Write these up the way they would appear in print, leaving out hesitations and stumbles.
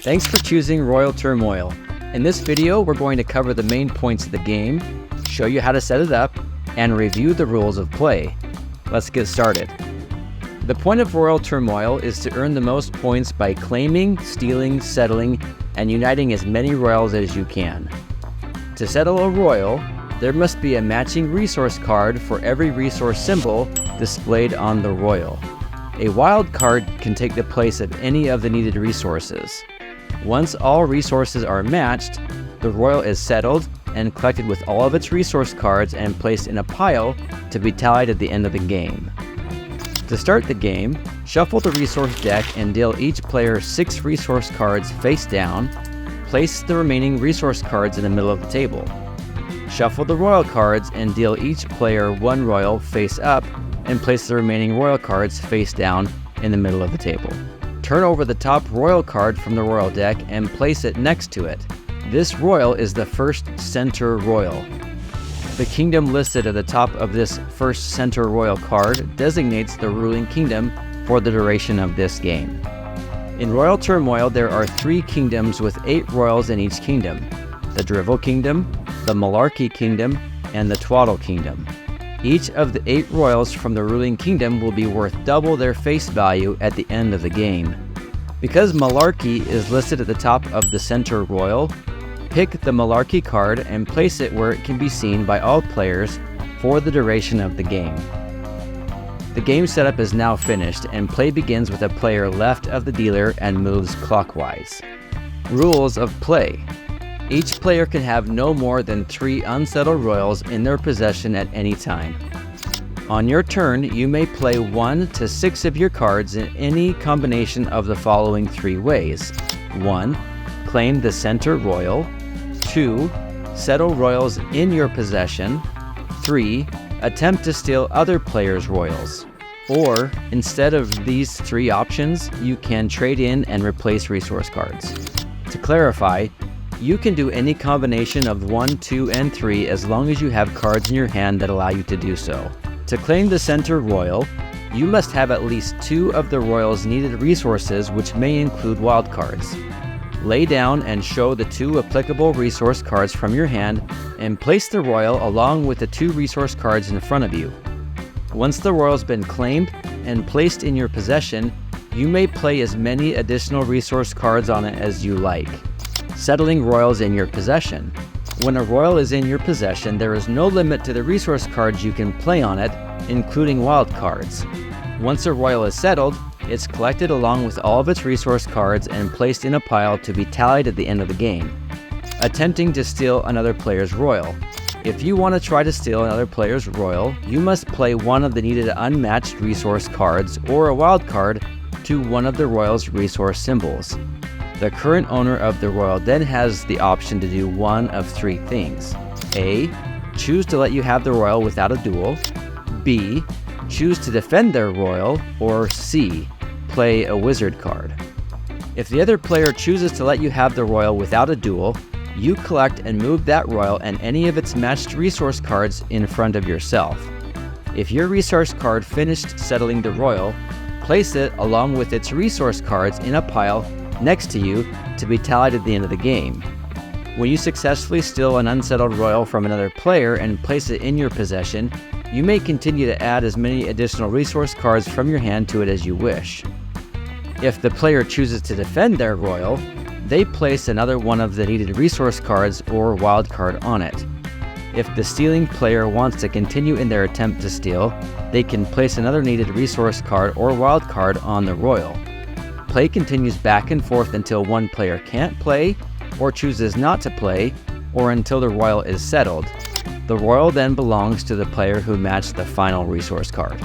Thanks for choosing Royal Turmoil. In this video, we're going to cover the main points of the game, show you how to set it up, and review the rules of play. Let's get started. The point of Royal Turmoil is to earn the most points by claiming, stealing, settling, and uniting as many royals as you can. To settle a royal, there must be a matching resource card for every resource symbol displayed on the royal. A wild card can take the place of any of the needed resources. Once all resources are matched, the royal is settled and collected with all of its resource cards and placed in a pile to be tallied at the end of the game. To start the game, shuffle the resource deck and deal each player 6 resource cards face down. Place the remaining resource cards in the middle of the table. Shuffle the royal cards and deal each player 1 royal face up and place the remaining royal cards face down in the middle of the table. Turn over the top royal card from the royal deck and place it next to it. This royal is the first center royal. The kingdom listed at the top of this first center royal card designates the ruling kingdom for the duration of this game. In Royal Turmoil, there are 3 kingdoms with 8 royals in each kingdom: the Drivel Kingdom, the Malarkey Kingdom, and the Twaddle Kingdom. Each of the 8 royals from the ruling kingdom will be worth double their face value at the end of the game. Because Malarkey is listed at the top of the center royal, pick the Malarkey card and place it where it can be seen by all players for the duration of the game. The game setup is now finished and play begins with a player left of the dealer and moves clockwise. Rules of play. Each player can have no more than 3 unsettled royals in their possession at any time. On your turn, you may play 1 to 6 of your cards in any combination of the following 3 ways. 1. Claim the center royal. 2. Settle royals in your possession. 3. Attempt to steal other players' royals. Or, instead of these 3 options, you can trade in and replace resource cards. To clarify, you can do any combination of 1, 2, and 3 as long as you have cards in your hand that allow you to do so. To claim the center royal, you must have at least 2 of the royal's needed resources, which may include wild cards. Lay down and show the 2 applicable resource cards from your hand and place the royal along with the 2 resource cards in front of you. Once the royal's been claimed and placed in your possession, you may play as many additional resource cards on it as you like. Settling royals in your possession. When a royal is in your possession, there is no limit to the resource cards you can play on it, including wild cards. Once a royal is settled, it's collected along with all of its resource cards and placed in a pile to be tallied at the end of the game. Attempting to steal another player's royal. If you want to try to steal another player's royal, you must play one of the needed unmatched resource cards or a wild card to one of the royal's resource symbols. The current owner of the royal then has the option to do one of 3 things. A. Choose to let you have the royal without a duel. B. Choose to defend their royal. Or C. Play a wizard card. If the other player chooses to let you have the royal without a duel, you collect and move that royal and any of its matched resource cards in front of yourself. If your resource card finished settling the royal, place it along with its resource cards in a pile next to you to be tallied at the end of the game. When you successfully steal an unsettled royal from another player and place it in your possession, you may continue to add as many additional resource cards from your hand to it as you wish. If the player chooses to defend their royal, they place another one of the needed resource cards or wild card on it. If the stealing player wants to continue in their attempt to steal, they can place another needed resource card or wild card on the royal. Play continues back and forth until one player can't play, or chooses not to play, or until the royal is settled. The royal then belongs to the player who matched the final resource card.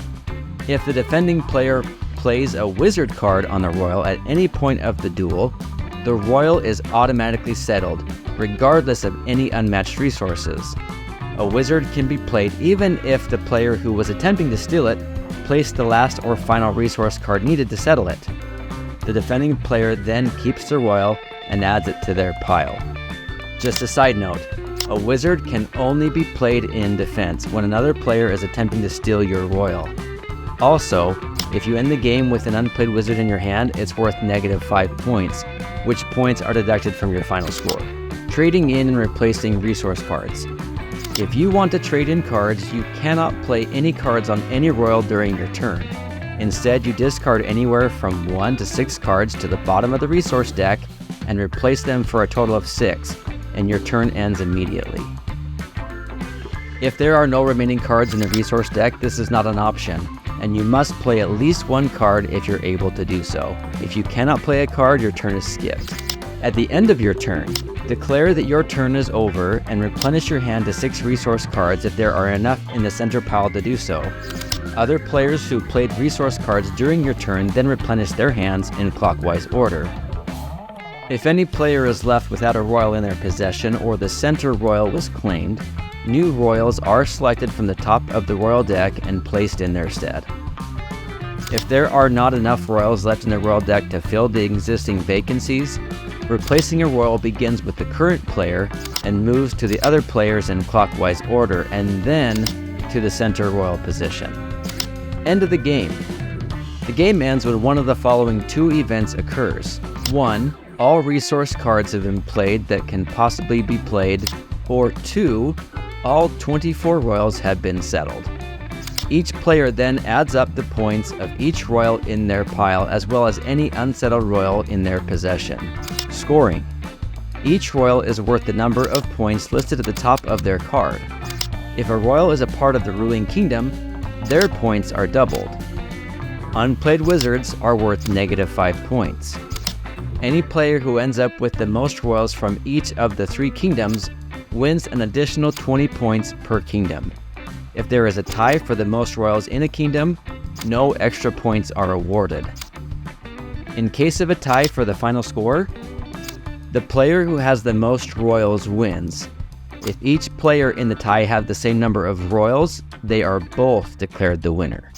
If the defending player plays a wizard card on the royal at any point of the duel, the royal is automatically settled, regardless of any unmatched resources. A wizard can be played even if the player who was attempting to steal it placed the last or final resource card needed to settle it. The defending player then keeps the royal and adds it to their pile. Just a side note, a wizard can only be played in defense when another player is attempting to steal your royal. Also, if you end the game with an unplayed wizard in your hand, it's worth -5 points, which points are deducted from your final score. Trading in and replacing resource cards. If you want to trade in cards, you cannot play any cards on any royal during your turn. Instead, you discard anywhere from 1 to 6 cards to the bottom of the resource deck and replace them for a total of 6, and your turn ends immediately. If there are no remaining cards in the resource deck, this is not an option, and you must play at least one card if you're able to do so. If you cannot play a card, your turn is skipped. At the end of your turn, declare that your turn is over and replenish your hand to 6 resource cards if there are enough in the center pile to do so. Other players who played resource cards during your turn then replenish their hands in clockwise order. If any player is left without a royal in their possession or the center royal was claimed, new royals are selected from the top of the royal deck and placed in their stead. If there are not enough royals left in the royal deck to fill the existing vacancies, replacing a royal begins with the current player and moves to the other players in clockwise order and then to the center royal position. End of the game. The game ends when one of the following 2 events occurs. 1. All resource cards have been played that can possibly be played, or 2. All 24 royals have been settled. Each player then adds up the points of each royal in their pile as well as any unsettled royal in their possession. Scoring. Each royal is worth the number of points listed at the top of their card. If a royal is a part of the ruling kingdom, their points are doubled. Unplayed wizards are worth -5 points. Any player who ends up with the most royals from each of the 3 kingdoms wins an additional 20 points per kingdom. If there is a tie for the most royals in a kingdom, no extra points are awarded. In case of a tie for the final score, the player who has the most royals wins. If each player in the tie have the same number of royals, they are both declared the winner.